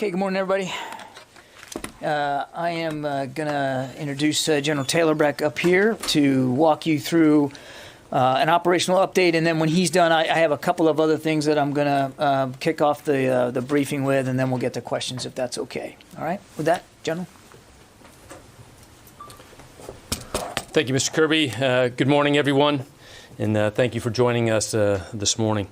Okay, good morning, everybody. I am going to introduce General Taylor back up here to walk you through an operational update, and then when he's done, I have a couple of other things that I'm going to kick off the briefing with, and then we'll get to questions if that's okay. All right, with that, General. Thank you, Mr. Kirby. Good morning, everyone, and thank you for joining us this morning.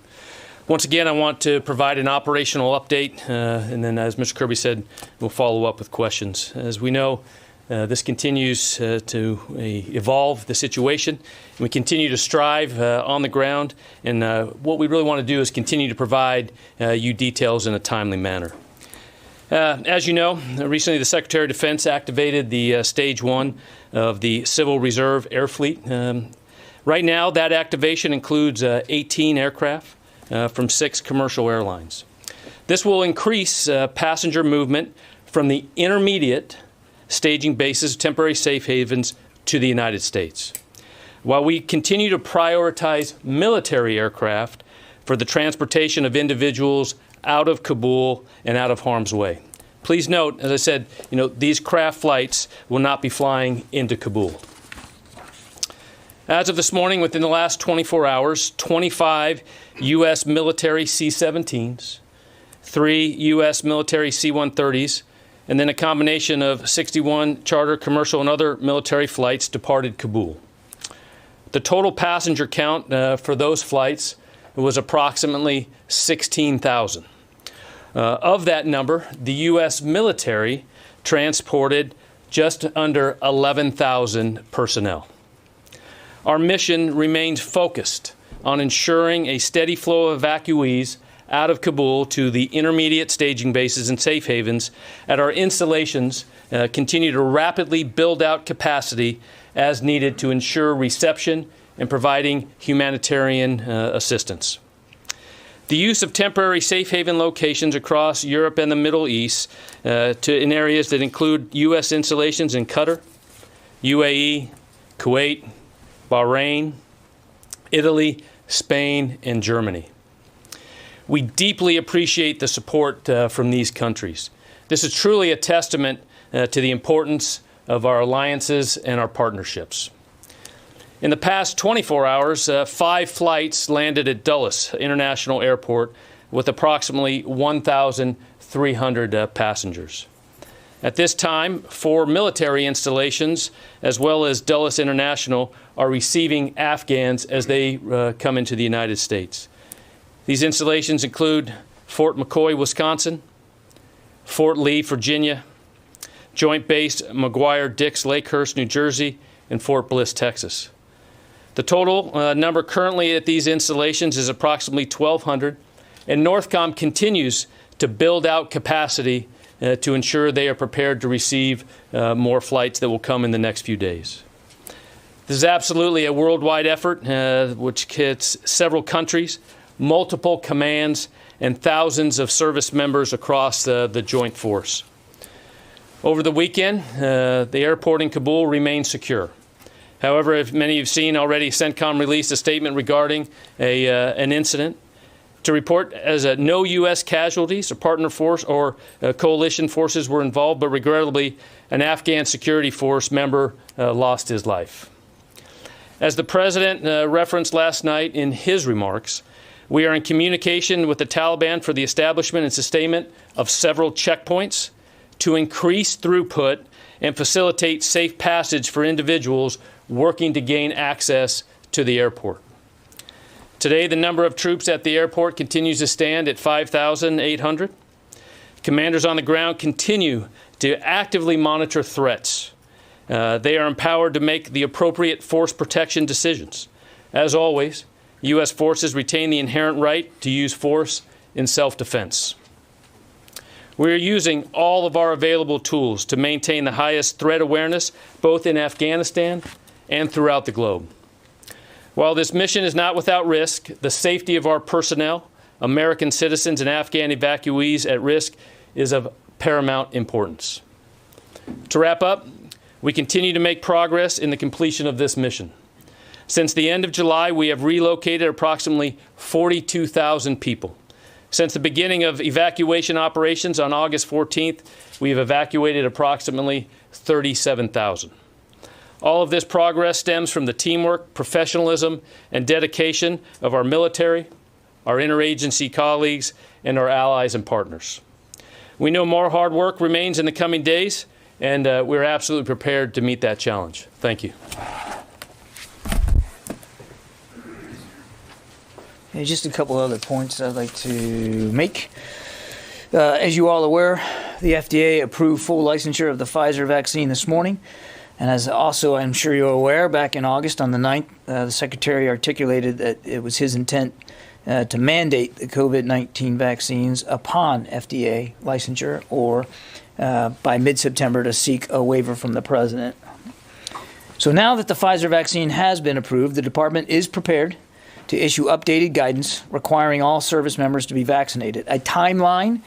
Once again, I want to provide an operational update, and then, as Mr. Kirby said, we'll follow up with questions. As we know, this continues to evolve the situation, and we continue to strive on the ground, and what we really want to do is continue to provide you details in a timely manner. As you know, recently the Secretary of Defense activated the Stage 1 of the Civil Reserve Air Fleet. Right now, that activation includes 18 aircraft from 6 commercial airlines. This will increase passenger movement from the intermediate staging bases, temporary safe havens, to the United States, while we continue to prioritize military aircraft for the transportation of individuals out of Kabul and out of harm's way. Please note, as I said, these craft flights will not be flying into Kabul. As of this morning, within the last 24 hours, 25 U.S. military C-17s, 3 U.S. military C-130s, and then a combination of 61 charter, commercial, and other military flights departed Kabul. The total passenger count for those flights was approximately 16,000. Of that number, the U.S. military transported just under 11,000 personnel. Our mission remains focused on ensuring a steady flow of evacuees out of Kabul to the intermediate staging bases and safe havens at our installations, continue to rapidly build out capacity as needed to ensure reception and providing humanitarian assistance. The use of temporary safe haven locations across Europe and the Middle East in areas that include U.S. installations in Qatar, UAE, Kuwait, Bahrain, Italy, Spain, and Germany. We deeply appreciate the support from these countries. This is truly a testament to the importance of our alliances and our partnerships. In the past 24 hours, 5 flights landed at Dulles International Airport with approximately 1,300 passengers. At this time, 4 military installations, as well as Dulles International, are receiving Afghans as they come into the United States. These installations include Fort McCoy, Wisconsin, Fort Lee, Virginia, Joint Base McGuire-Dix, Lakehurst, New Jersey, and Fort Bliss, Texas. The total number currently at these installations is approximately 1,200, and Northcom continues to build out capacity to ensure they are prepared to receive more flights that will come in the next few days. This is absolutely a worldwide effort which hits several countries, multiple commands, and thousands of service members across the joint force. Over the weekend, the airport in Kabul remained secure. However, as many of you have seen already, CENTCOM released a statement regarding an incident to report as no U.S. casualties or partner force or coalition forces were involved, but regrettably, an Afghan security force member lost his life. As the President referenced last night in his remarks, we are in communication with the Taliban for the establishment and sustainment of several checkpoints to increase throughput and facilitate safe passage for individuals working to gain access to the airport. Today, the number of troops at the airport continues to stand at 5,800. Commanders on the ground continue to actively monitor threats. They are empowered to make the appropriate force protection decisions. As always, U.S. forces retain the inherent right to use force in self-defense. We are using all of our available tools to maintain the highest threat awareness, both in Afghanistan and throughout the globe. While this mission is not without risk, the safety of our personnel, American citizens, and Afghan evacuees at risk is of paramount importance. To wrap up, we continue to make progress in the completion of this mission. Since the end of July, we have relocated approximately 42,000 people. Since the beginning of evacuation operations on August 14th, we have evacuated approximately 37,000. All of this progress stems from the teamwork, professionalism, and dedication of our military, our interagency colleagues, and our allies and partners. We know more hard work remains in the coming days, and we're absolutely prepared to meet that challenge. Thank you. And just a couple other points I'd like to make. As you all are aware, the FDA approved full licensure of the Pfizer vaccine this morning. And as also I'm sure you're aware, back in August on the 9th, the Secretary articulated that it was his intent to mandate the COVID-19 vaccines upon FDA licensure or by mid-September to seek a waiver from the President. So now that the Pfizer vaccine has been approved, the Department is prepared to issue updated guidance requiring all service members to be vaccinated. A timeline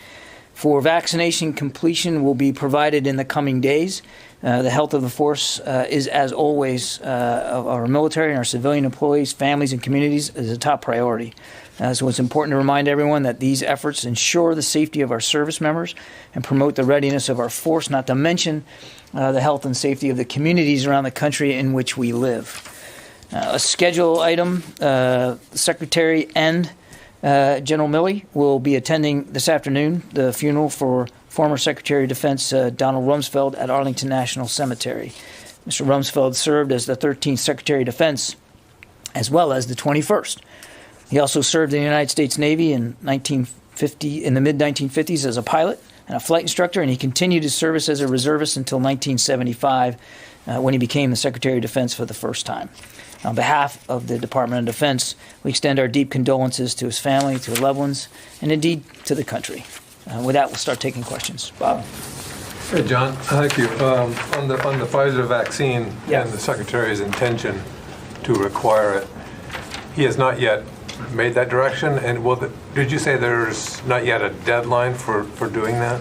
for vaccination completion will be provided in the coming days. The health of the force is, as always, of our military and our civilian employees, families, and communities is a top priority. So it's important to remind everyone that these efforts ensure the safety of our service members and promote the readiness of our force, not to mention the health and safety of the communities around the country in which we live. A schedule item, Secretary and General Milley will be attending this afternoon the funeral for former Secretary of Defense Donald Rumsfeld at Arlington National Cemetery. Mr. Rumsfeld served as the 13th Secretary of Defense as well as the 21st. He also served in the United States Navy in the mid-1950s as a pilot and a flight instructor, and he continued his service as a reservist until 1975 when he became the Secretary of Defense for the first time. On behalf of the Department of Defense, we extend our deep condolences to his family, to his loved ones, and indeed to the country. With that, we'll start taking questions. Bob? Hey, John. Thank you. On the Pfizer vaccine Yeah. and the Secretary's intention to require it, he has not yet made that direction. And did you say there's not yet a deadline for doing that?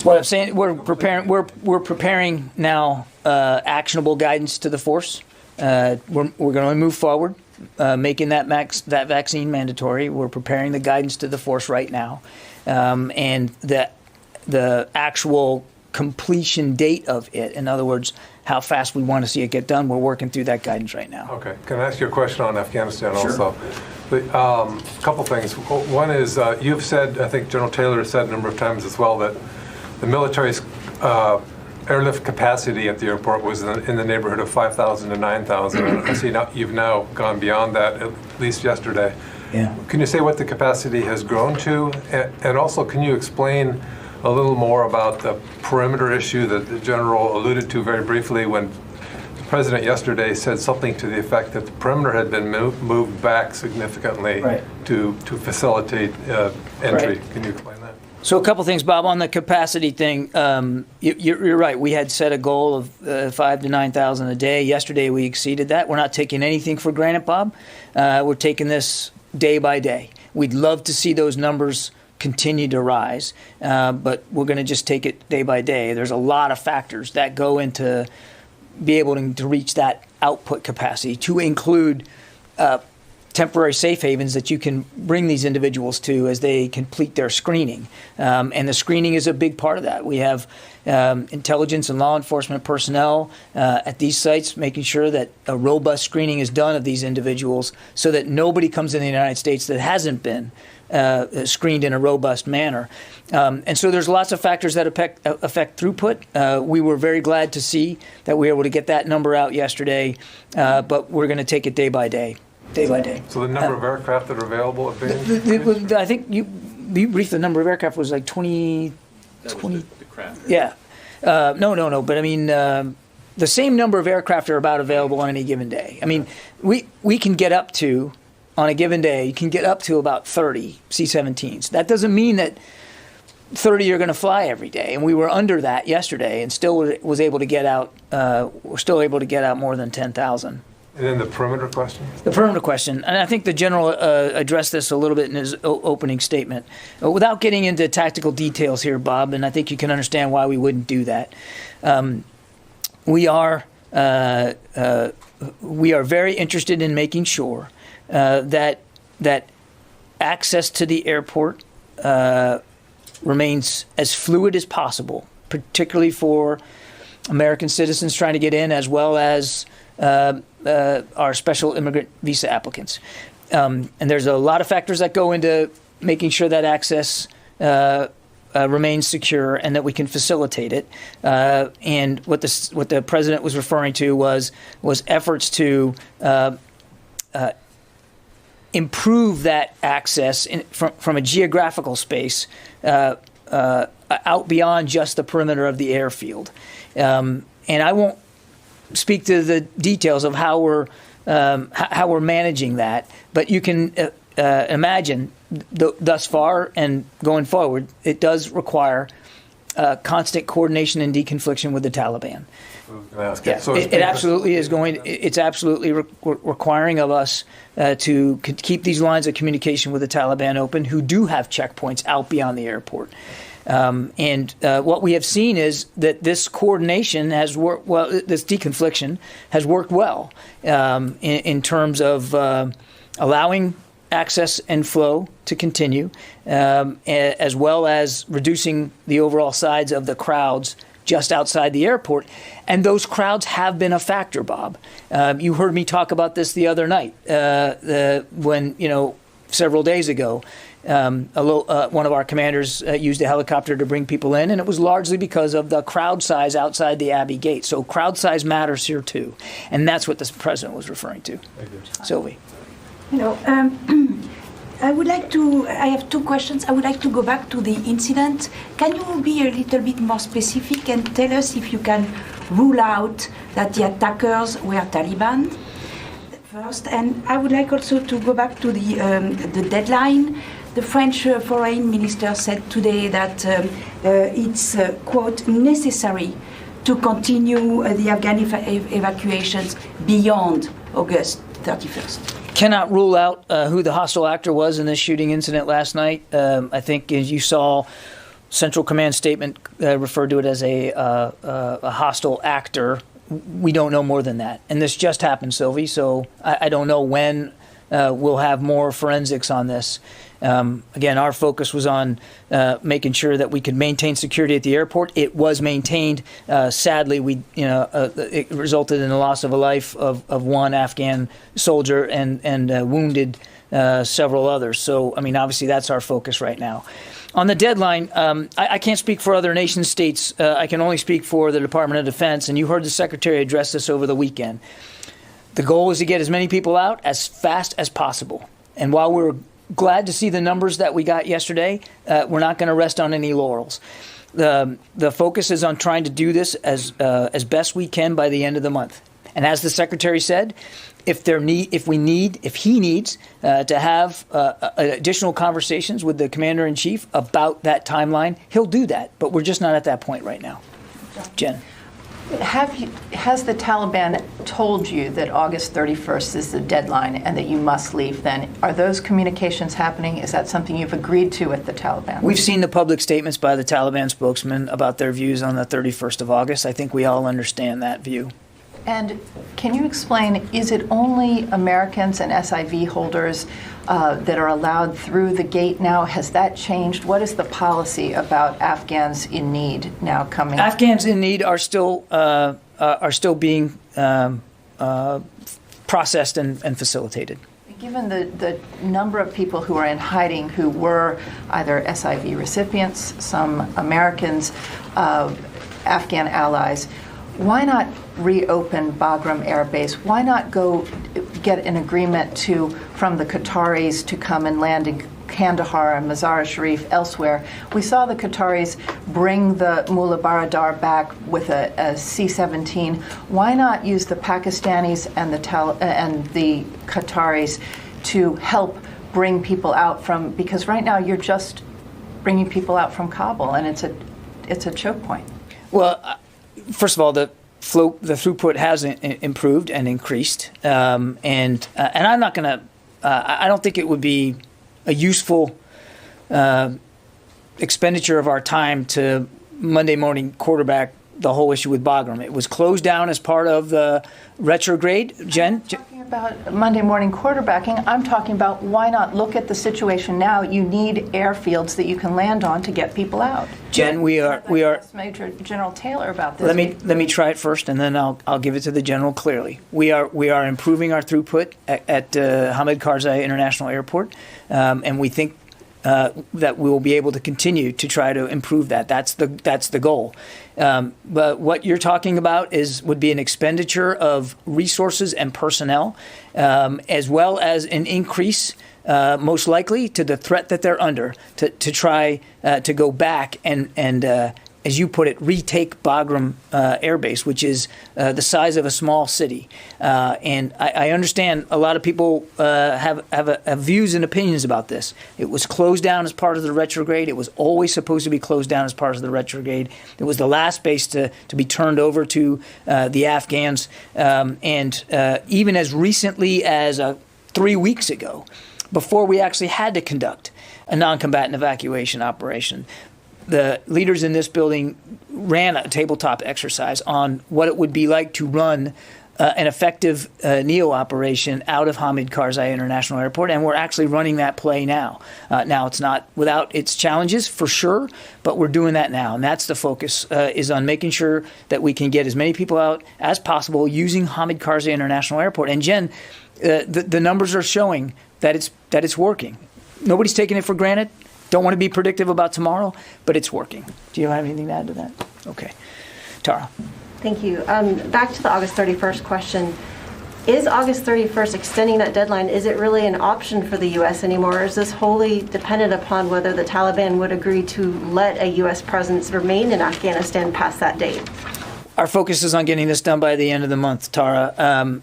What I'm saying, we're preparing now actionable guidance to the force. We're going to move forward, making that vaccine mandatory. We're preparing the guidance to the force right now, and the actual completion date of it. In other words, how fast we want to see it get done. We're working through that guidance right now. Okay. Can I ask you a question on Afghanistan Sure. also? A couple things. One is you've said, I think General Taylor has said a number of times as well, that the military's airlift capacity at the airport was in the neighborhood of 5,000 to 9,000. I see now you've now gone beyond that, at least yesterday. Yeah. Can you say what the capacity has grown to? And also, can you explain a little more about the perimeter issue that the General alluded to very briefly when the President yesterday said something to the effect that the perimeter had been moved back significantly to facilitate entry. Right. Can you explain that? So a couple things, Bob, on the capacity thing. You're right. We had set a goal of 5,000 to 9,000 a day. Yesterday we exceeded that. We're not taking anything for granted, Bob. We're taking this day by day. We'd love to see those numbers continue to rise, but we're going to just take it day by day. There's a lot of factors that go into be able to reach that output capacity, to include temporary safe havens that you can bring these individuals to as they complete their screening. And the screening is a big part of that. We have intelligence and law enforcement personnel at these sites making sure that a robust screening is done of these individuals so that nobody comes in the United States that hasn't been screened in a robust manner. And so there's lots of factors that affect throughput. We were very glad to see that we were able to get that number out yesterday, but we're going to take it day by day. Day by day. So the number of aircraft that are available at Bing? I think you briefed the number of aircraft was like 20. That was the craft. Yeah. No. But I mean, the same number of aircraft are about available on any given day. I mean, we can get up to, on a given day, you can get up to about 30 C-17s. That doesn't mean that 30 are going to fly every day. And we were under that yesterday and still was able to get out, we're still able to get out more than 10,000. And then the perimeter question? The perimeter question, and I think the general addressed this a little bit in his opening statement. Without getting into tactical details here, Bob, and I think you can understand why we wouldn't do that. We are very interested in making sure that access to the airport remains as fluid as possible, particularly for American citizens trying to get in, as well as our special immigrant visa applicants. And there's a lot of factors that go into making sure that access remains secure and that we can facilitate it. And what the president was referring to was efforts to improve that access from a geographical space out beyond just the perimeter of the airfield. And I won't speak to the details of how we're managing that, but you can imagine thus far and going forward, it does require constant coordination and deconfliction with the Taliban. Yeah, so it absolutely is going. It's absolutely requiring of us to keep these lines of communication with the Taliban open, who do have checkpoints out beyond the airport. And what we have seen is that this coordination has worked well. This deconfliction has worked well in terms of allowing access and flow to continue, as well as reducing the overall size of the crowds just outside the airport. And those crowds have been a factor, Bob. You heard me talk about this the other night when, several days ago, one of our commanders used a helicopter to bring people in, and it was largely because of the crowd size outside the Abbey Gate. So crowd size matters here, too. And that's what the president was referring to. Sylvie. I have two questions. I would like to go back to the incident. Can you be a little bit more specific and tell us if you can rule out that the attackers were Taliban first? And I would like also to go back to the deadline. The French foreign minister said today that it's, quote, necessary to continue the Afghan evacuations beyond August 31st. Cannot rule out who the hostile actor was in this shooting incident last night. I think, as you saw, Central Command statement referred to it as a hostile actor. We don't know more than that. And this just happened, Sylvie, so I don't know when we'll have more forensics on this. Again, our focus was on making sure that we could maintain security at the airport. It was maintained. Sadly, it resulted in the loss of a life of one Afghan soldier and wounded several others. So, obviously, that's our focus right now. On the deadline, I can't speak for other nation states. I can only speak for the Department of Defense. And you heard the Secretary address this over the weekend. The goal is to get as many people out as fast as possible. And while we're glad to see the numbers that we got yesterday, we're not going to rest on any laurels. The focus is on trying to do this as best we can by the end of the month. And as the Secretary said, if he needs to have additional conversations with the Commander-in-Chief about that timeline, he'll do that. But we're just not at that point right now. Jen. Has the Taliban told you that August 31st is the deadline and that you must leave then? Are those communications happening? Is that something you've agreed to with the Taliban? We've seen the public statements by the Taliban spokesman about their views on the 31st of August. I think we all understand that view. And can you explain, is it only Americans and SIV holders that are allowed through the gate now? Has that changed? What is the policy about Afghans in need now coming? Afghans in need are still being processed and facilitated. Given the number of people who are in hiding who were either SIV recipients, some Americans, Afghan allies, why not reopen Bagram Air Base? Why not go get an agreement from the Qataris to come and land in Kandahar and Mazar-e-Sharif, elsewhere? We saw the Qataris bring the Mullah Baradar back with a C-17. Why not use the Pakistanis and the Qataris to help bring people out from? Because right now you're just bringing people out from Kabul, and it's a choke point. Well. First of all, the throughput has improved and increased, and I'm not going to. I don't think it would be a useful expenditure of our time to Monday morning quarterback the whole issue with Bagram. It was closed down as part of the retrograde. Jen? Talking about Monday morning quarterbacking, I'm talking about why not look at the situation now. You need airfields that you can land on to get people out. Jen, we are. Asked Major General Taylor about this. Let me try it first, and then I'll give it to the general clearly. We are improving our throughput at Hamid Karzai International Airport, and we think that we will be able to continue to try to improve that. That's the goal. But what you're talking about would be an expenditure of resources and personnel, as well as an increase, most likely, to the threat that they're under to try to go back and as you put it, retake Bagram Air Base, which is the size of a small city. And I understand a lot of people have views and opinions about this. It was closed down as part of the retrograde. It was always supposed to be closed down as part of the retrograde. It was the last base to be turned over to the Afghans. And even as recently as 3 weeks ago, before we actually had to conduct a non-combatant evacuation operation, the leaders in this building ran a tabletop exercise on what it would be like to run an effective NEO operation out of Hamid Karzai International Airport, and we're actually running that play now. Now, it's not without its challenges, for sure, but we're doing that now, and that's the focus, is on making sure that we can get as many people out as possible using Hamid Karzai International Airport. And Jen, the numbers are showing that it's working. Nobody's taking it for granted. Don't want to be predictive about tomorrow, but it's working. Do you have anything to add to that? Okay. Tara. Thank you. Back to the August 31st question. Is August 31st extending that deadline, is it really an option for the U.S. anymore, or is this wholly dependent upon whether the Taliban would agree to let a U.S. presence remain in Afghanistan past that date? Our focus is on getting this done by the end of the month, Tara.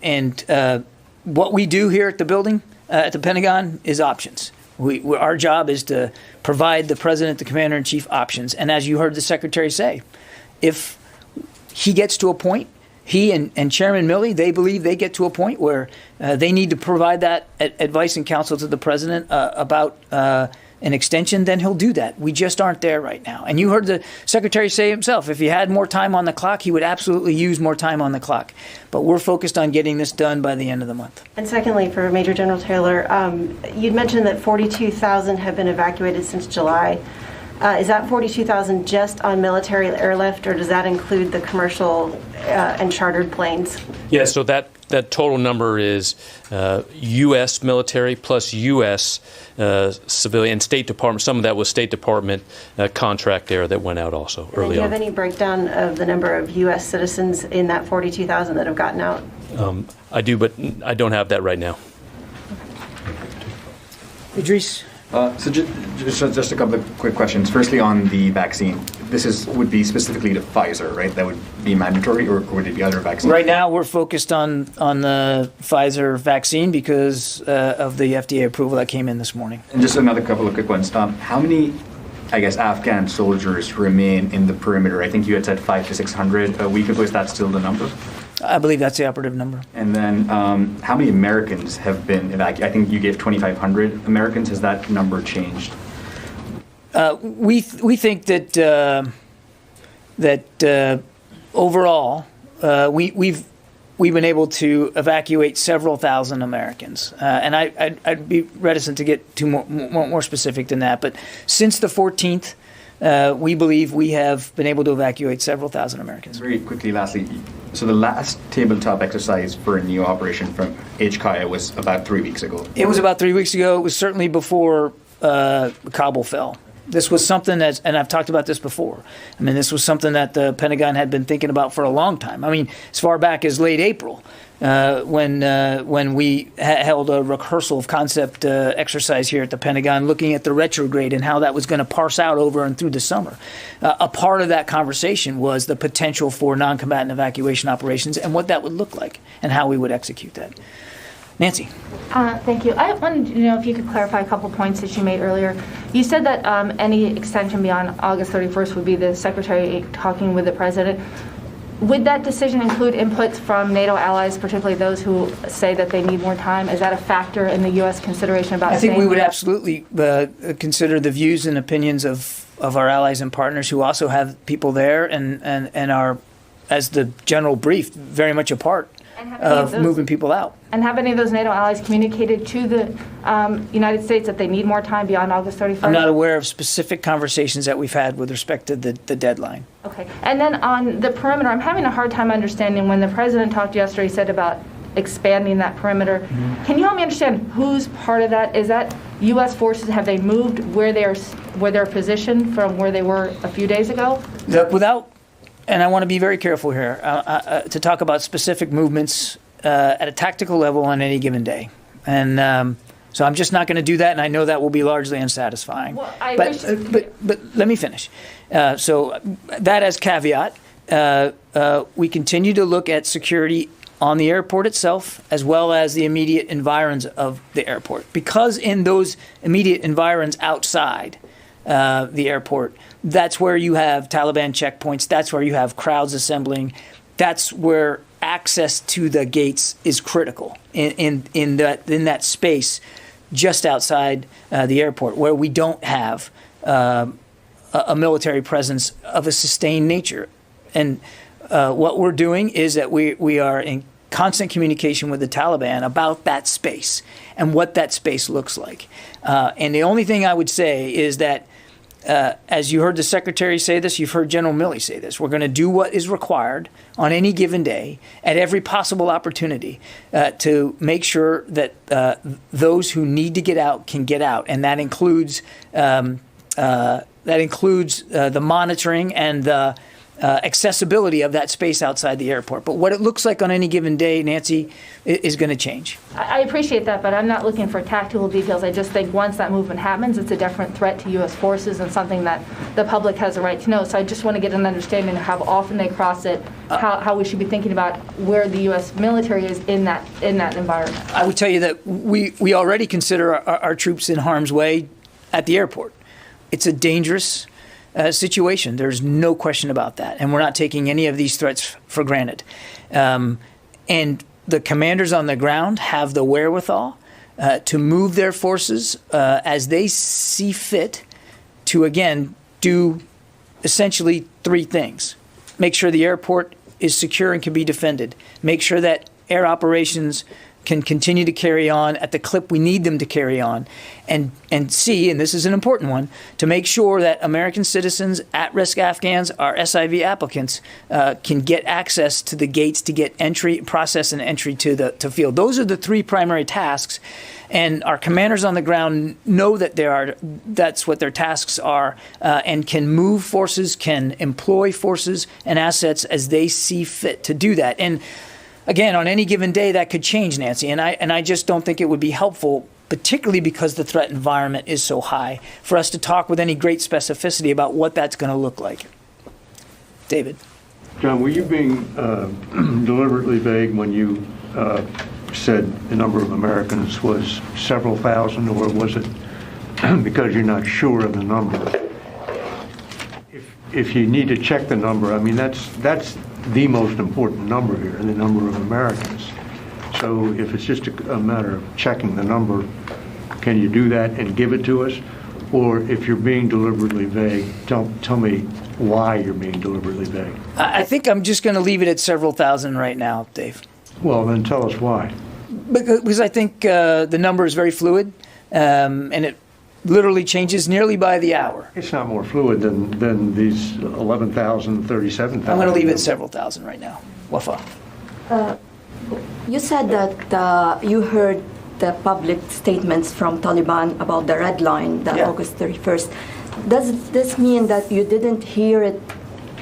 And what we do here at the building, at the Pentagon, is options. Our job is to provide the president, the commander-in-chief, options. And as you heard the secretary say, if he gets to a point, he and Chairman Milley, they believe they get to a point where they need to provide that advice and counsel to the president about an extension, then he'll do that. We just aren't there right now. And you heard the secretary say himself, if he had more time on the clock, he would absolutely use more time on the clock. But we're focused on getting this done by the end of the month. And secondly, for Major General Taylor, you'd mentioned that 42,000 have been evacuated since July. Is that 42,000 just on military airlift, or does that include the commercial and chartered planes? Yeah, so that total number is U.S. military plus U.S. Civilian, State Department. Some of that was State Department contract air that went out also early on. Do you have any breakdown of the number of U.S. citizens in that 42,000 that have gotten out? I do, but I don't have that right now. Idris? So just a couple of quick questions. Firstly, on the vaccine, would be specifically to Pfizer, right? That would be mandatory, or would it be other vaccines? Right now, we're focused on the Pfizer vaccine because of the FDA approval that came in this morning. And just another couple of quick ones. How many, I guess, Afghan soldiers remain in the perimeter? I think you had said 500 to 600 a week ago. Is that still the number? I believe that's the operative number. And then how many Americans have been evacuated? I think you gave 2,500 Americans. Has that number changed? We think that overall we've been able to evacuate several thousand Americans, and I'd be reticent to get too more specific than that. But since the 14th, we believe we have been able to evacuate several thousand Americans. Very quickly, lastly, so the last tabletop exercise for a NEO operation from HKIA was about 3 weeks ago. It was about 3 weeks ago. It was certainly before Kabul fell. This was something that, and I've talked about this before, I mean, this was something that the Pentagon had been thinking about for a long time. I mean, as far back as late April, when we held a rehearsal of concept exercise here at the Pentagon, looking at the retrograde and how that was going to parse out over and through the summer. A part of that conversation was the potential for non-combatant evacuation operations and what that would look like and how we would execute that. Nancy. Thank you. I wanted to know if you could clarify a couple points that you made earlier. You said that any extension beyond August 31st would be the Secretary talking with the President. Would that decision include inputs from NATO allies, particularly those who say that they need more time? Is that a factor in the U.S. consideration about I think we would absolutely consider the views and opinions of of our allies and partners who also have people there and are, as the general brief, very much a part of moving people out. And have any of those NATO allies communicated to the United States that they need more time beyond August 31st? I'm not aware of specific conversations that we've had with respect to the deadline. Okay. And then on the perimeter, I'm having a hard time understanding when the president talked yesterday, he said about expanding that perimeter. Mm-hmm. Can you help me understand who's part of that? Is that U.S. forces? Have they moved where they're positioned from where they were a few days ago? And I want to be very careful here to talk about specific movements at a tactical level on any given day. And so I'm just not going to do that, and I know that will be largely unsatisfying. Well, but let me finish. So that as caveat, we continue to look at security on the airport itself, as well as the immediate environs of the airport. Because in those immediate environs outside the airport, that's where you have Taliban checkpoints, that's where you have crowds assembling, that's where access to the gates is critical in that space just outside the airport, where we don't have a military presence of a sustained nature. And what we're doing is that we are in constant communication with the Taliban about that space and what that space looks like. And the only thing I would say is that, as you heard the Secretary say this, you've heard General Milley say this, we're going to do what is required on any given day at every possible opportunity to make sure that those who need to get out can get out. And that includes the monitoring and the accessibility of that space outside the airport. But what it looks like on any given day, Nancy, is going to change. I appreciate that, but I'm not looking for tactical details. I just think once that movement happens, it's a different threat to U.S. forces and something that the public has a right to know. So I just want to get an understanding of how often they cross it, how we should be thinking about where the U.S. military is in that environment. I would tell you that we already consider our troops in harm's way at the airport. It's a dangerous situation. There's no question about that. And we're not taking any of these threats for granted. And the commanders on the ground have the wherewithal to move their forces as they see fit to, again, do essentially three things. Make sure the airport is secure and can be defended. Make sure that air operations can continue to carry on at the clip we need them to carry on, and C, and this is an important one, to make sure that American citizens, at-risk Afghans, our SIV applicants, can get access to the gates to get entry, process and entry to field. Those are the three primary tasks, and our commanders on the ground know that that's what their tasks are, and can move forces, can employ forces and assets as they see fit to do that. And again, on any given day, that could change, Nancy, and I just don't think it would be helpful, particularly because the threat environment is so high, for us to talk with any great specificity about what that's going to look like. David. John, were you being deliberately vague when you said the number of Americans was several thousand, or was it because you're not sure of the number? If you need to check the number, I mean, that's the most important number here, the number of Americans. So if it's just a matter of checking the number, can you do that and give it to us? Or if you're being deliberately vague, tell me why you're being deliberately vague. I think I'm just going to leave it at several thousand right now, Dave. Well, then tell us why. Because I think the number is very fluid, and it literally changes nearly by the hour. It's not more fluid than these 11,000, 37,000. I'm going to leave it at several thousand right now. Wafa. You said that you heard the public statements from Taliban about the red line, the August 31st. Does this mean that you didn't hear it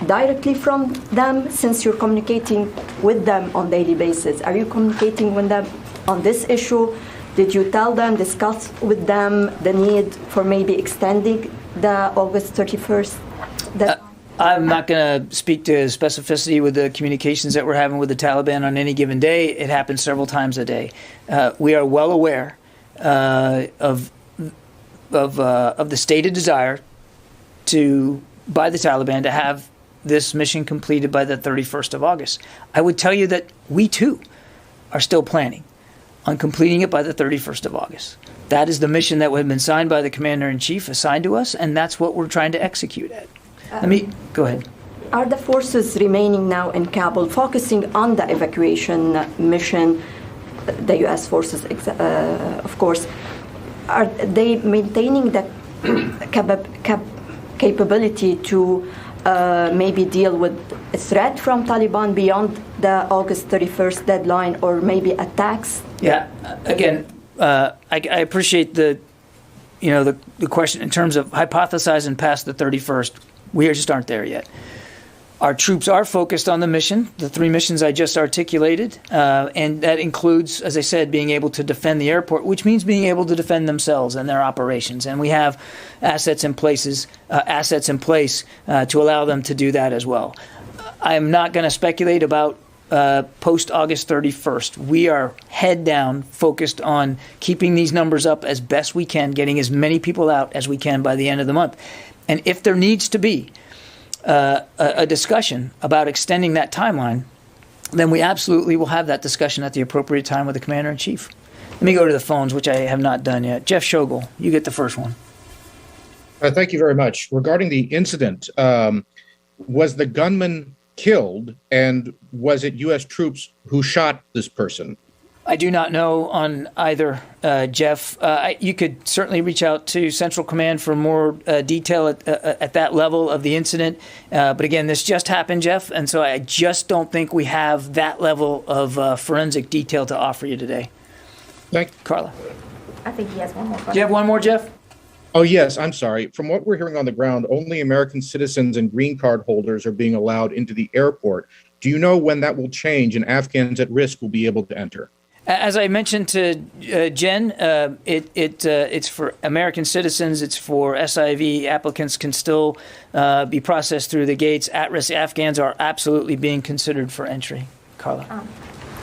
directly from them, since you're communicating with them on daily basis? Are you communicating with them on this issue? Did you tell them, discuss with them the need for maybe extending the August 31st? I'm not going to speak to specificity with the communications that we're having with the Taliban on any given day. It happens several times a day. We are well aware of the stated desire by the Taliban to have this mission completed by the 31st of August. I would tell you that we too are still planning on completing it by the 31st of August. That is the mission that had been signed by the Commander-in-Chief, assigned to us, and that's what we're trying to execute at. Go ahead. Are the forces remaining now in Kabul focusing on the evacuation mission, the U.S. forces, of course? Are they maintaining the capability to maybe deal with a threat from Taliban beyond the August 31st deadline, or maybe attacks? Yeah, again, I appreciate the question in terms of hypothesizing past the 31st. We just aren't there yet. Our troops are focused on the mission, the 3 missions I just articulated, and that includes, as I said, being able to defend the airport, which means being able to defend themselves and their operations. And we have assets in place to allow them to do that as well. I'm not going to speculate about post-August 31st. We are head down, focused on keeping these numbers up as best we can, getting as many people out as we can by the end of the month. And if there needs to be a discussion about extending that timeline, then we absolutely will have that discussion at the appropriate time with the Commander-in-Chief. Let me go to the phones, which I have not done yet. Jeff Schogel, you get the first one. Thank you very much. Regarding the incident, was the gunman killed, and was it U.S. troops who shot this person? I do not know on either, Jeff. You could certainly reach out to Central Command for more detail at that level of the incident. But again, this just happened, Jeff, and so I just don't think we have that level of forensic detail to offer you today. Thank you. Carla. I think he has one more question. Do you have one more, Jeff? Oh, yes. I'm sorry. From what we're hearing on the ground, only American citizens and green card holders are being allowed into the airport. Do you know when that will change and Afghans at risk will be able to enter? As I mentioned to Jen, it's for American citizens. It's for SIV applicants can still be processed through the gates. At-risk Afghans are absolutely being considered for entry. Carla.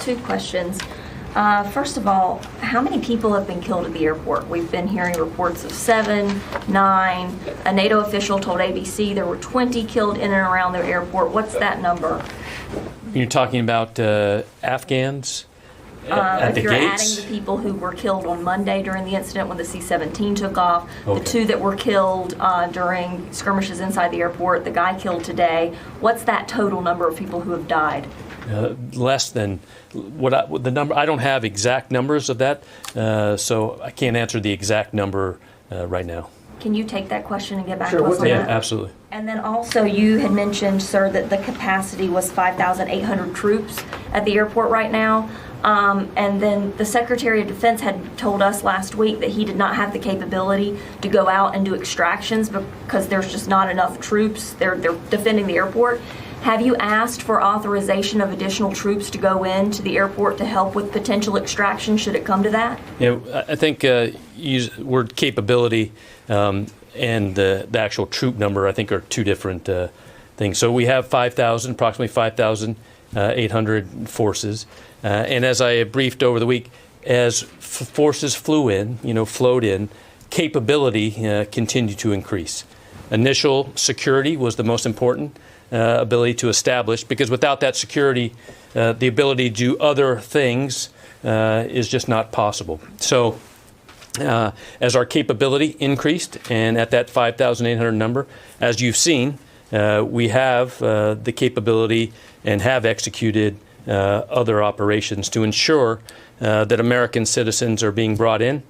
2 questions. First of all, how many people have been killed at the airport? We've been hearing reports of 7, 9. A NATO official told ABC there were 20 killed in and around their airport. What's that number? You're talking about Afghans? At the if you're gates? adding the people who were killed on Monday during the incident when the C-17 took off, Okay. the 2 that were killed during skirmishes inside the airport, the guy killed today, what's that total number of people who have died? Less than the number. I don't have exact numbers of that, so I can't answer the exact number right now. Can you take that question and get back Sure, to us on Yeah, that? absolutely. And then also you had mentioned, sir, that the capacity was 5,800 troops at the airport right now. And then the Secretary of Defense had told us last week that he did not have the capability to go out and do extractions because there's just not enough troops. They're defending the airport. Have you asked for authorization of additional troops to go into the airport to help with potential extraction should it come to that? Yeah, I think use word capability and the actual troop number, I think, are 2 different things. So we have approximately 5,800 forces. And as I briefed over the week, as forces flowed in, capability continued to increase. Initial security was the most important ability to establish, because without that security, the ability to do other things is just not possible. So as our capability increased, and at that 5,800 number, as you've seen, we have the capability and have executed other operations to ensure that American citizens are being brought in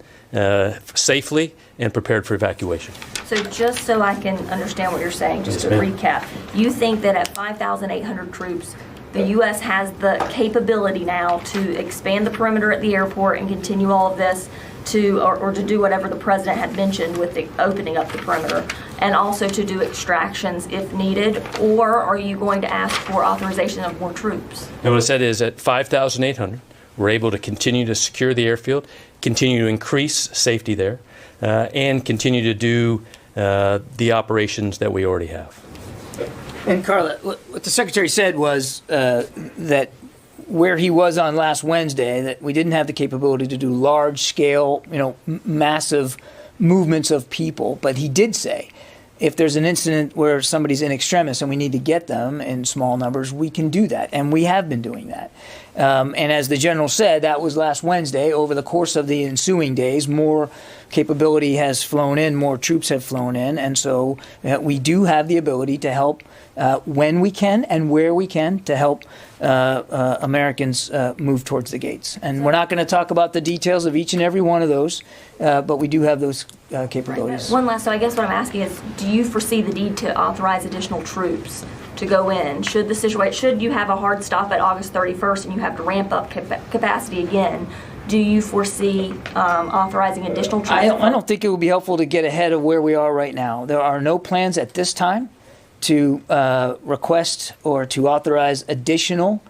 safely and prepared for evacuation. So just so I can understand what you're saying, just to recap, you think that at 5,800 troops, the U.S. has the capability now to expand the perimeter at the airport and continue all of this or to do whatever the president had mentioned with the opening up the perimeter, and also to do extractions if needed, or are you going to ask for authorization of more troops? And what I said is at 5,800, we're able to continue to secure the airfield, continue to increase safety there, and continue to do the operations that we already have. And Carla, what the Secretary said was that where he was on last Wednesday, that we didn't have the capability to do large-scale, massive movements of people, but he did say if there's an incident where somebody's in extremis and we need to get them in small numbers, we can do that, and we have been doing that. And as the general said, that was last Wednesday. Over the course of the ensuing days, more capability has flown in, more troops have flown in, and so we do have the ability to help when we can and where we can to help Americans move towards the gates. And we're not going to talk about the details of each and every one of those, but we do have those capabilities. One last, so I guess what I'm asking is, do you foresee the need to authorize additional troops to go in? Should the situation, should you have a hard stop at August 31st and you have to ramp up capacity again, do you foresee authorizing additional troops? I don't think it would be helpful to get ahead of where we are right now. There are no plans at this time to request or to authorize additional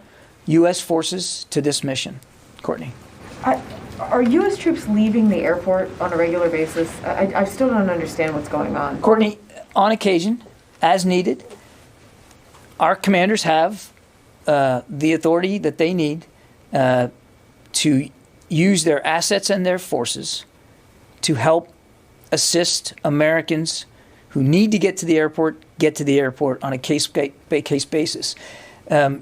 U.S. forces to this mission. Courtney. Are U.S. troops leaving the airport on a regular basis? I still don't understand what's going on. Courtney, on occasion, as needed, our commanders have the authority that they need to use their assets and their forces to help assist Americans who need to get to the airport on a case-by-case basis.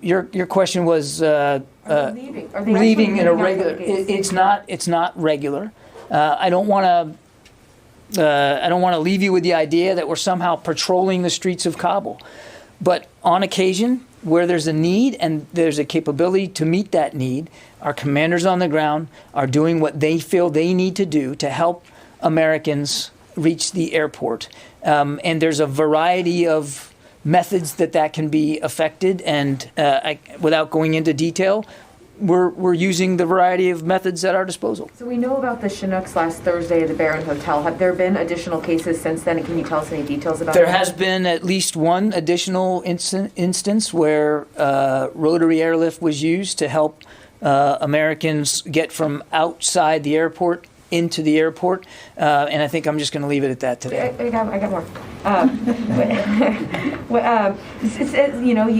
Your question was leaving. Are they leaving in a leaving regular. It's not regular. I don't want to leave you with the idea that we're somehow patrolling the streets of Kabul, but on occasion, where there's a need and there's a capability to meet that need, our commanders on the ground are doing what they feel they need to do to help Americans reach the airport. And there's a variety of methods that can be affected. And without going into detail, we're using the variety of methods at our disposal. So we know about the Chinooks last Thursday at the Barron Hotel. Have there been additional cases since then? And can you tell us any details about There that? has been at least one additional instance where rotary airlift was used to help Americans get from outside the airport into the airport, and I think I'm just going to leave it at that today. I got more.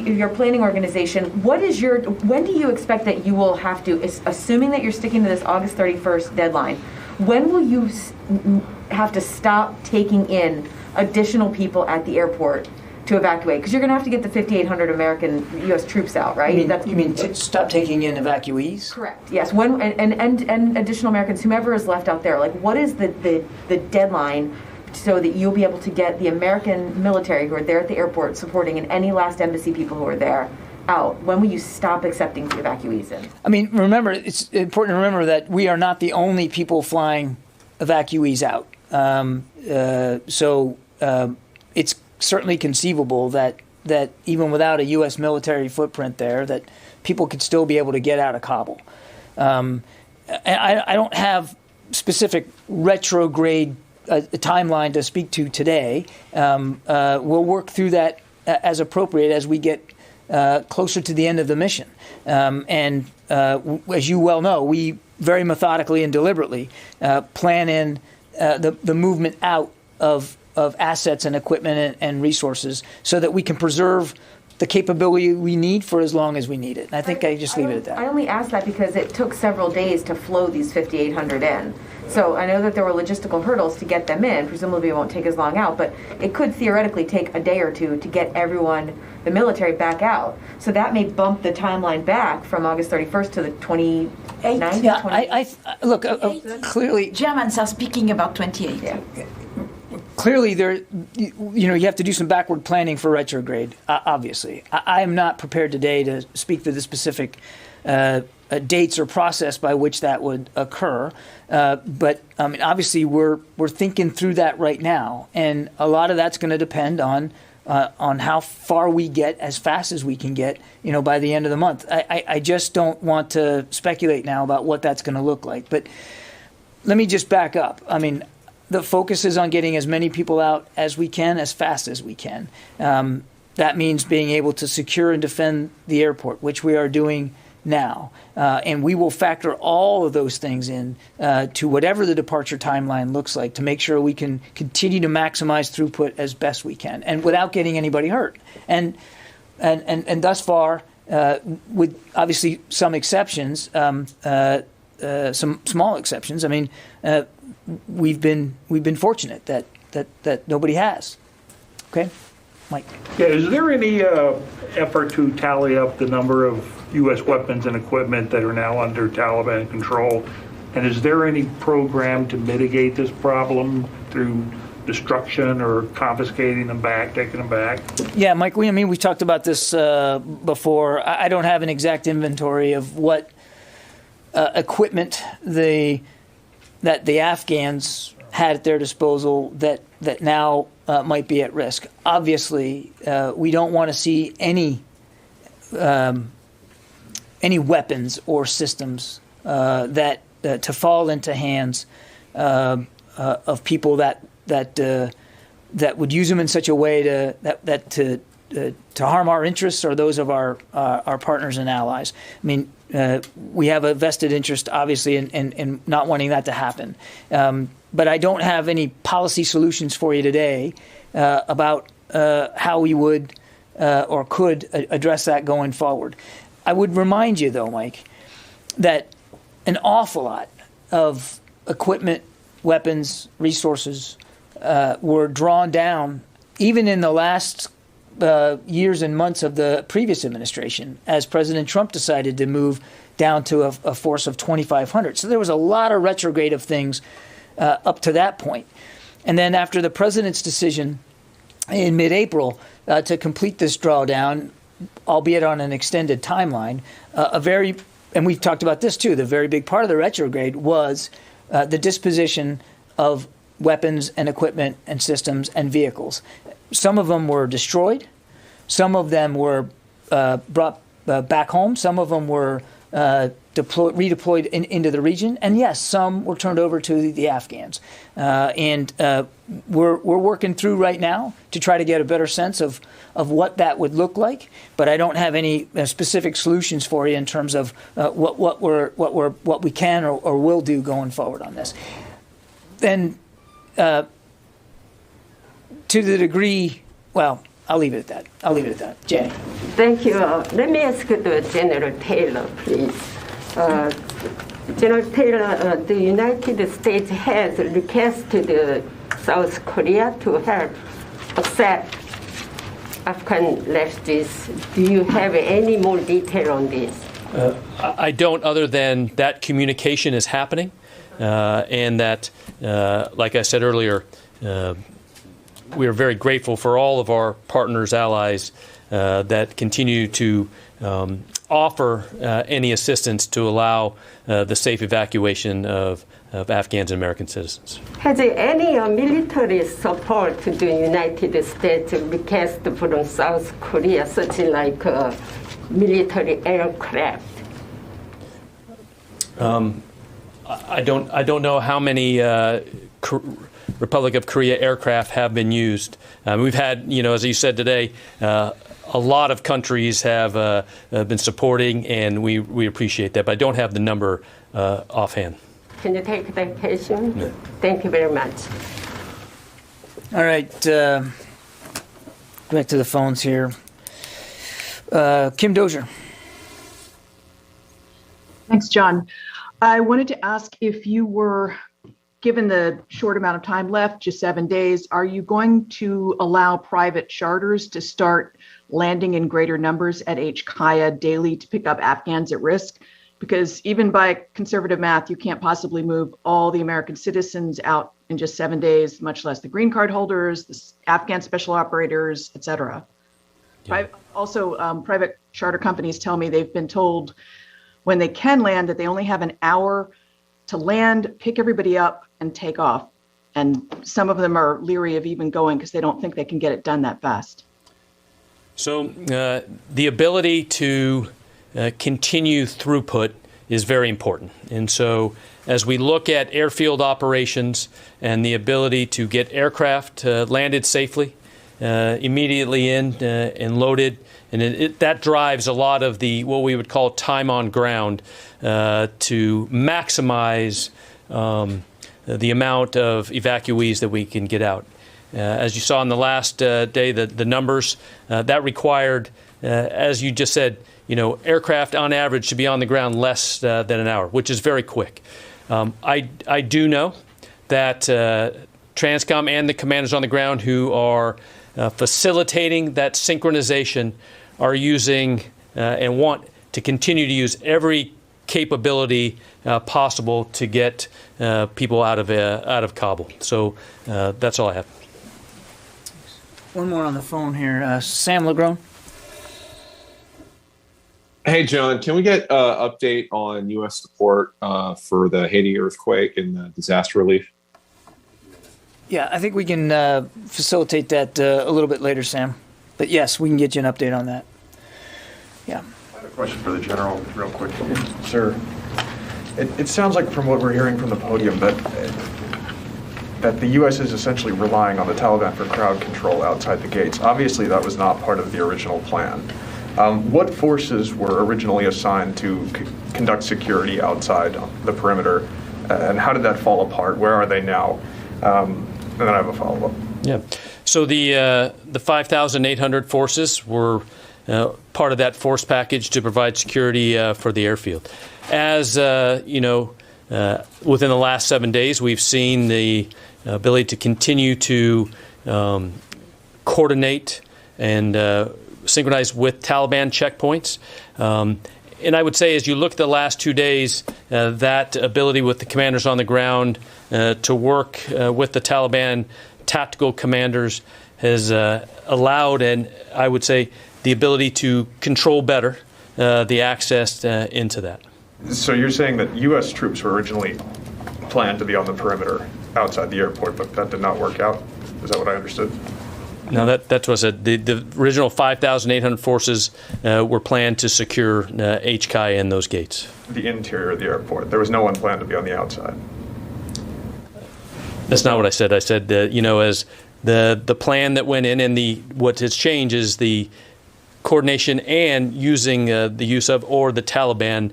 Your planning organization, when do you expect that you will have to, assuming that you're sticking to this August 31st deadline, when will you have to stop taking in additional people at the airport to evacuate? Because you're going to have to get the 5,800 American U.S. troops out, right? You mean stop taking in evacuees? Correct. Yes. When and additional Americans, whomever is left out there, like what is the deadline so that you'll be able to get the American military who are there at the airport supporting and any last embassy people who are there out? When will you stop accepting the evacuees in? I mean, remember, it's important to remember that we are not the only people flying evacuees out. So it's certainly conceivable that even without a U.S. military footprint there, that people could still be able to get out of Kabul. And I don't have specific retrograde timeline to speak to today. We'll work through that as appropriate as we get closer to the end of the mission. And as you well know, we very methodically and deliberately plan in the movement out of assets and equipment and resources so that we can preserve the capability we need for as long as we need it. And I think I just leave it at that. I only asked that because it took several days to flow these 5,800 in. So I know that there were logistical hurdles to get them in. Presumably it won't take as long out, but it could theoretically take a day or two to get everyone, the military, back out. So that may bump the timeline back from August 31st to the 29th. Yeah, look, clearly Germans are speaking about 28. Yeah. Clearly, you have to do some backward planning for retrograde. Obviously, I am not prepared today to speak to the specific dates or process by which that would occur. But I mean, obviously, we're thinking through that right now, and a lot of that's going to depend on how far we get as fast as we can get. By the end of the month. I just don't want to speculate now about what that's going to look like. But let me just back up. I mean, the focus is on getting as many people out as we can, as fast as we can. That means being able to secure and defend the airport, which we are doing now. And we will factor all of those things in to whatever the departure timeline looks like to make sure we can continue to maximize throughput as best we can and without getting anybody hurt. And thus far, with obviously some exceptions, some small exceptions, I mean, we've been fortunate that nobody has. Okay, Mike. Yeah, is there any effort to tally up the number of U.S. weapons and equipment that are now under Taliban control? And is there any program to mitigate this problem through destruction or confiscating them back, taking them back? Yeah, Mike, we talked about this before. I don't have an exact inventory of what equipment that the Afghans had at their disposal that now might be at risk. Obviously, we don't want to see any weapons or systems that to fall into hands of people that would use them in such a way to harm our interests or those of our partners and allies. I mean, we have a vested interest, obviously, in not wanting that to happen. But I don't have any policy solutions for you today about how we would or could address that going forward. I would remind you, though, Mike, that an awful lot of equipment, weapons, resources were drawn down even in the last years and months of the previous administration, as President Trump decided to move down to a force of 2,500. So there was a lot of retrograde things up to that point. And then after the president's decision in mid-April to complete this drawdown, albeit on an extended timeline, and we've talked about this too, the very big part of the retrograde was the disposition of weapons and equipment and systems and vehicles. Some of them were destroyed. Some of them were brought back home. Some of them were redeployed into the region. And yes, some were turned over to the Afghans. And we're working through right now to try to get a better sense of what that would look like. But I don't have any specific solutions for you in terms of what we can or will do going forward on this. Then, to the degree, well, I'll leave it at that. Jay. Thank you. Let me ask the General Taylor, please. General Taylor, the United States has requested South Korea to help accept Afghan refugees. Do you have any more detail on this? I don't, other than that communication is happening, and that, like I said earlier, we are very grateful for all of our partners, allies, that continue to offer any assistance to allow the safe evacuation of Afghans and American citizens. Has any military support to the United States request from South Korea, such like military aircraft? I don't know how many Republic of Korea aircraft have been used. We've had, as you said today, a lot of countries have been supporting, and we appreciate that. But I don't have the number offhand. Can you take that question? No. Thank you very much. All right. Back to the phones here. Kim Dozier. Thanks, John. I wanted to ask if you were, given the short amount of time left, just 7 days, are you going to allow private charters to start landing in greater numbers at HKIA daily to pick up Afghans at risk? Because even by conservative math, you can't possibly move all the American citizens out in just 7 days, much less the green card holders, the Afghan special operators, et cetera. Yeah. Private charter companies tell me they've been told when they can land that they only have an hour to land, pick everybody up, and take off. And some of them are leery of even going because they don't think they can get it done that fast. So the ability to continue throughput is very important. And so as we look at airfield operations and the ability to get aircraft landed safely, immediately in and loaded, and that drives a lot of what we would call time on ground to maximize the amount of evacuees that we can get out. As you saw in the last day, the numbers, that required, as you just said, aircraft on average should be on the ground less than an hour, which is very quick. I do know that TRANSCOM and the commanders on the ground who are facilitating that synchronization are using and want to continue to use every capability possible to get people out of Kabul. So that's all I have. One more on the phone here. Sam Legrone. Hey, John, can we get an update on U.S. support for the Haiti earthquake and the disaster relief? Yeah, I think we can facilitate that a little bit later, Sam. But yes, we can get you an update on that. Yeah. I have a question for the general real quick. Sir, it sounds like from what we're hearing from the podium that the U.S. is essentially relying on the Taliban for crowd control outside the gates. Obviously, that was not part of the original plan. What forces were originally assigned to conduct security outside the perimeter, and how did that fall apart? Where are they now? And then I have a follow-up. Yeah. So the 5,800 forces were part of that force package to provide security for the airfield. As within the last 7 days, we've seen the ability to continue to coordinate and synchronize with Taliban checkpoints. And I would say as you look at the last 2 days, that ability with the commanders on the ground to work with the Taliban tactical commanders has allowed, and I would say, the ability to control better the access into that. So you're saying that U.S. troops were originally planned to be on the perimeter outside the airport, but that did not work out? Is that what I understood? No, that's what I said. The original 5,800 forces were planned to secure HKI and those gates. The interior of the airport. There was no one planned to be on the outside. That's not what I said. I said, as the plan that went in and what has changed is the coordination and using the use of or the Taliban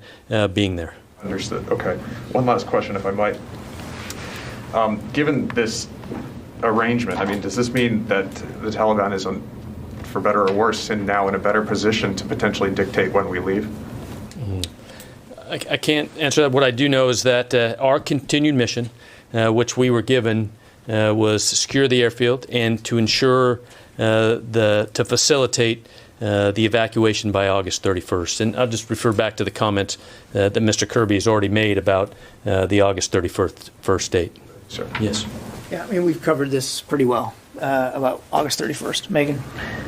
being there. Understood. Okay. One last question, if I might. Given this arrangement, I mean, does this mean that the Taliban is, for better or worse, now in a better position to potentially dictate when we leave? I can't answer that. What I do know is that our continued mission, which we were given, was to secure the airfield and to ensure to facilitate the evacuation by August 31st. And I'll just refer back to the comments that Mr. Kirby has already made about the August 31st date. Sure. Yes. Yeah, I mean, we've covered this pretty well about August 31st. Megan?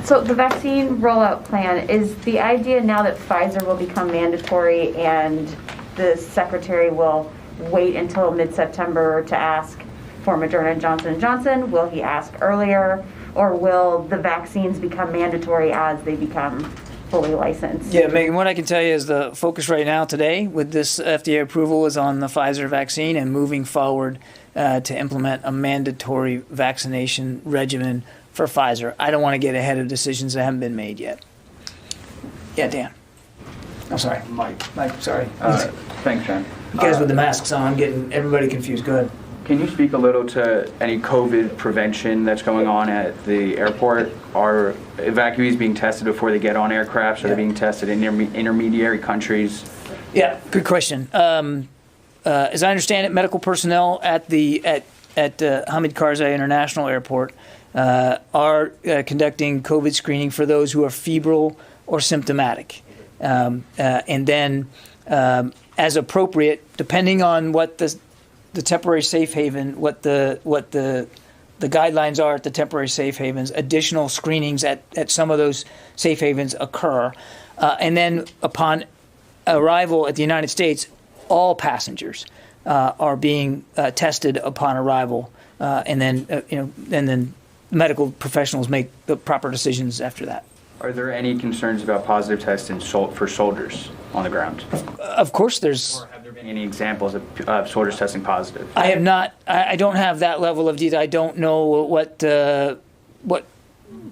So the vaccine rollout plan, is the idea now that Pfizer will become mandatory and the secretary will wait until mid-September to ask for Moderna and Johnson & Johnson? Will he ask earlier? Or will the vaccines become mandatory as they become fully licensed? Yeah, Megan, what I can tell you is the focus right now today with this FDA approval is on the Pfizer vaccine and moving forward to implement a mandatory vaccination regimen for Pfizer. I don't want to get ahead of decisions that haven't been made yet. Yeah, Dan. I'm sorry. Mike, sorry. Thanks, John. You guys with the masks on, I'm getting everybody confused. Go ahead. Can you speak a little to any COVID prevention that's going on at the airport? Are evacuees being tested before they get on aircraft? Are they being tested in intermediary countries? Yeah, good question. As I understand it, medical personnel at Hamid Karzai International Airport are conducting COVID screening for those who are febrile or symptomatic, and then, as appropriate, depending on what the temporary safe haven, what the guidelines are at the temporary safe havens, additional screenings at some of those safe havens occur, and then upon arrival at the United States, all passengers are being tested upon arrival, and then medical professionals make the proper decisions after that. Are there any concerns about positive testing for soldiers on the ground? Of course, there's. Or have there been any examples of soldiers testing positive? I have not. I don't have that level of detail. I don't know what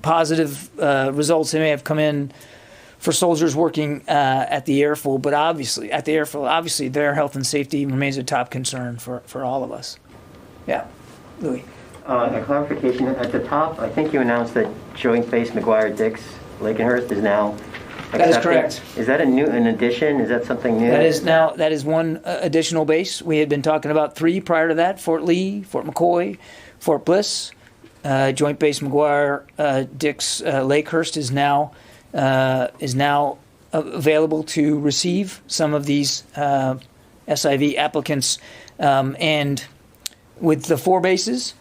positive results may have come in for soldiers working at the airfield, but obviously their health and safety remains a top concern for all of us. Yeah, Louis. A clarification at the top. I think you announced that Joint Base McGuire-Dix Lakenhurst is now accepted. That is correct. Is that an addition? Is that something new? That is one additional base. We had been talking about 3 prior to that: Fort Lee, Fort McCoy, Fort Bliss. Joint Base McGuire Dix Lakehurst is now available to receive some of these SIV applicants, and with the 4 bases,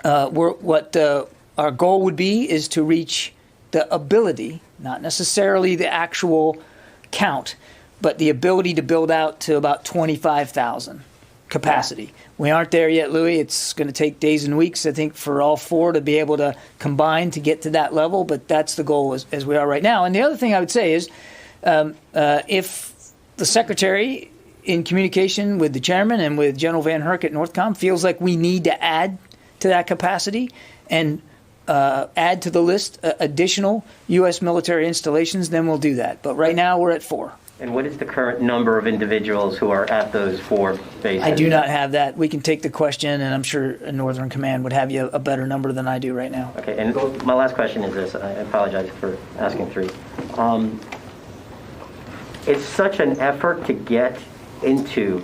our goal would be is to reach the ability, not necessarily the actual count, but the ability to build out to about 25,000 capacity. We aren't there yet, Louis. It's going to take days and weeks, I think, for all 4 to be able to combine to get to that level, but that's the goal as we are right now. And the other thing I would say is if the Secretary, in communication with the Chairman and with General Van Herk at Northcom, feels like we need to add to that capacity and add to the list additional U.S. military installations, then we'll do that. But right now we're at 4. And what is the current number of individuals who are at those 4 bases? I do not have that. We can take the question, and I'm sure Northern Command would have you a better number than I do right now. Okay, and my last question is this. I apologize for asking 3. It's such an effort to get into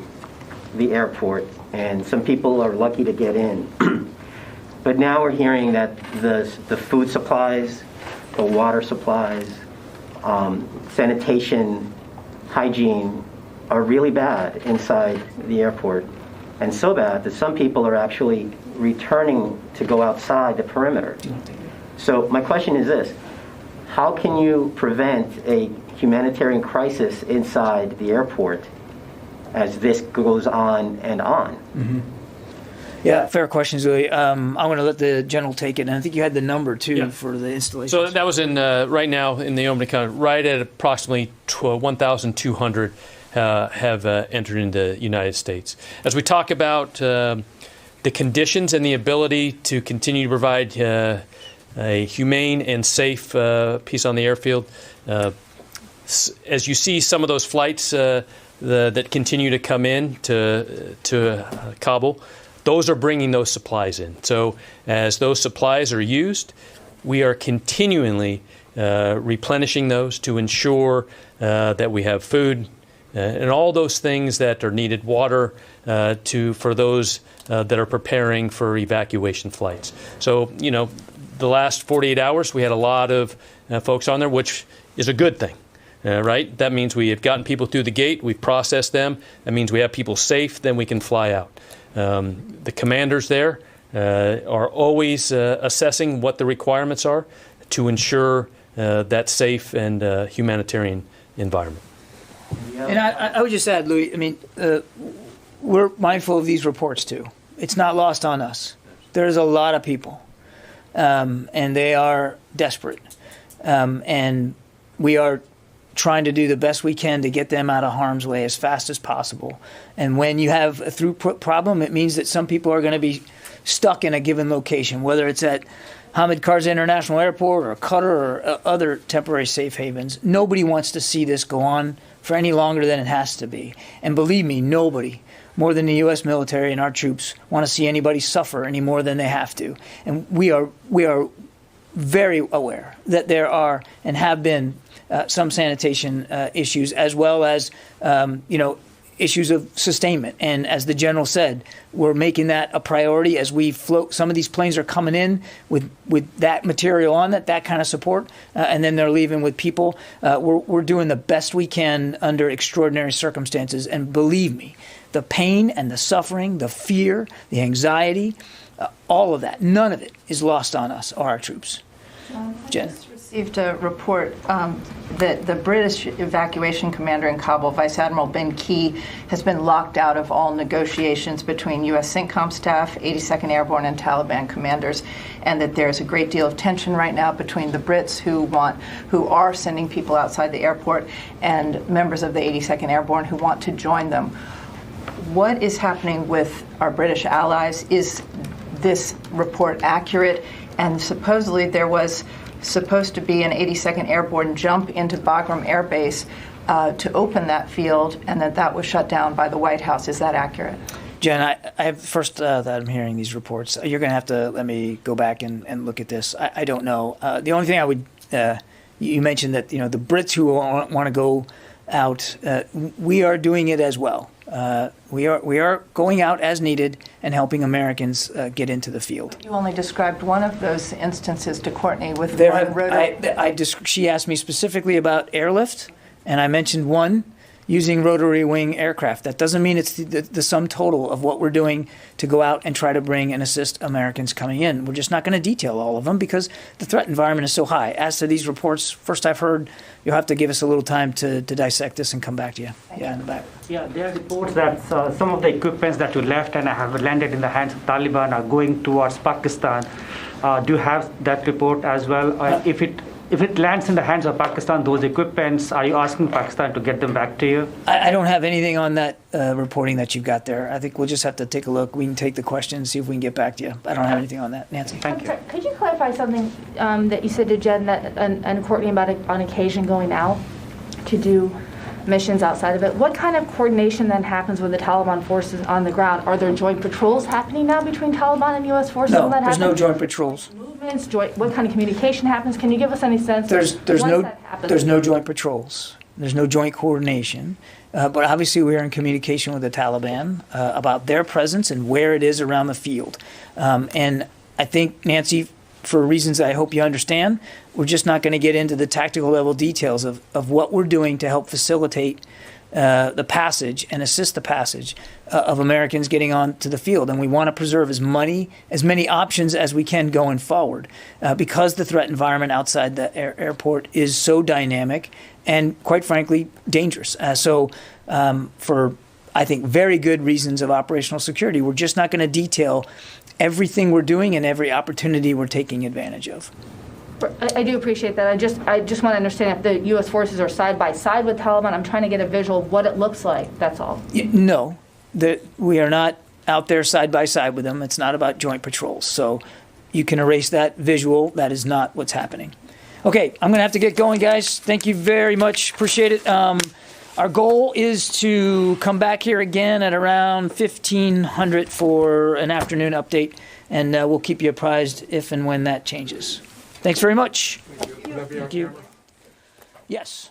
the airport, and some people are lucky to get in. But now we're hearing that the food supplies, the water supplies, sanitation, hygiene are really bad inside the airport, and so bad that some people are actually returning to go outside the perimeter. So my question is this: how can you prevent a humanitarian crisis inside the airport as this goes on and on? Mm-hmm. Yeah, fair question, Louis. I'm going to let the general take it, and I think you had the number too for the installation. So that was in right now in the opening comment, right at approximately 1,200 have entered into the United States. As we talk about the conditions and the ability to continue to provide a humane and safe peace on the airfield, as you see some of those flights that continue to come in to Kabul, those are bringing those supplies in. So as those supplies are used, we are continually replenishing those to ensure that we have food and all those things that are needed, water for those that are preparing for evacuation flights. So, the last 48 hours, we had a lot of folks on there, which is a good thing. Right? That means we have gotten people through the gate, we've processed them. That means we have people safe, then we can fly out. The commanders there are always assessing what the requirements are to ensure that safe and humanitarian environment. And I would just add, Louis, we're mindful of these reports too. It's not lost on us. There's a lot of people, and they are desperate. And we are trying to do the best we can to get them out of harm's way as fast as possible. And when you have a throughput problem, it means that some people are going to be stuck in a given location, whether it's at Hamid Karzai International Airport or Qatar or other temporary safe havens. Nobody wants to see this go on for any longer than it has to be. And believe me, nobody, more than the U.S. military and our troops, want to see anybody suffer any more than they have to. And we are very aware that there are and have been some sanitation issues, as well as issues of sustainment. And as the general said, we're making that a priority as we float. Some of these planes are coming in with that material on it, that kind of support, and then they're leaving with people. We're doing the best we can under extraordinary circumstances. And believe me, the pain and the suffering, the fear, the anxiety, all of that, none of it is lost on us or our troops. Jen. Received a report that the British evacuation commander in Kabul, Vice Admiral Ben Key, has been locked out of all negotiations between U.S. CENTCOM staff, 82nd Airborne, and Taliban commanders, and that there's a great deal of tension right now between the Brits who are sending people outside the airport and members of the 82nd Airborne who want to join them. What is happening with our British allies? Is this report accurate? And supposedly there was supposed to be an 82nd Airborne jump into Bagram Air Base to open that field, and that was shut down by the White House. Is that accurate? Jen, I have first that I'm hearing these reports. You're going to have to let me go back and look at this. I don't know. The only thing I would you mentioned that the Brits who want to go out, we are doing it as well. We are going out as needed and helping Americans get into the field. You only described one of those instances to Courtney with There one have, rotary. she asked me specifically about airlift, and I mentioned one using rotary wing aircraft. That doesn't mean it's the sum total of what we're doing to go out and try to bring and assist Americans coming in. We're just not going to detail all of them because the threat environment is so high. As to these reports, first I've heard, you'll have to give us a little time to dissect this and come back to you. Yeah, in the back. Yeah, there are reports that some of the equipments that you left and have landed in the hands of Taliban are going towards Pakistan. Do you have that report as well? If it lands in the hands of Pakistan, those equipments, are you asking Pakistan to get them back to you? I don't have anything on that reporting that you've got there. I think we'll just have to take a look. We can take the questions, see if we can get back to you. I don't have anything on that. Nancy. Thank you. Could you clarify something that you said to Jen and Courtney about on occasion going out to do missions outside of it? What kind of coordination then happens with the Taliban forces on the ground? Are there joint patrols happening now between Taliban and U.S. forces? No, there's no joint patrols. Movements, what kind of communication happens? Can you give us any sense? There's no joint patrols. There's no joint coordination. But obviously we are in communication with the Taliban about their presence and where it is around the field. And I think, Nancy, for reasons I hope you understand, we're just not going to get into the tactical level details of what we're doing to help facilitate the passage and assist the passage of Americans getting on to the field. And we want to preserve as many options as we can going forward because the threat environment outside the airport is so dynamic and, quite frankly, dangerous. So for, I think, very good reasons of operational security, we're just not going to detail everything we're doing and every opportunity we're taking advantage of. I do appreciate that. I just want to understand if the U.S. forces are side by side with Taliban. I'm trying to get a visual of what it looks like. That's all. No, we are not out there side by side with them. It's not about joint patrols. So you can erase that visual. That is not what's happening. Okay, I'm going to have to get going, guys. Thank you very much. Appreciate it. Our goal is to come back here again at around 1500 for an afternoon update, and we'll keep you apprised if and when that changes. Thanks very much. Thank you. Yes.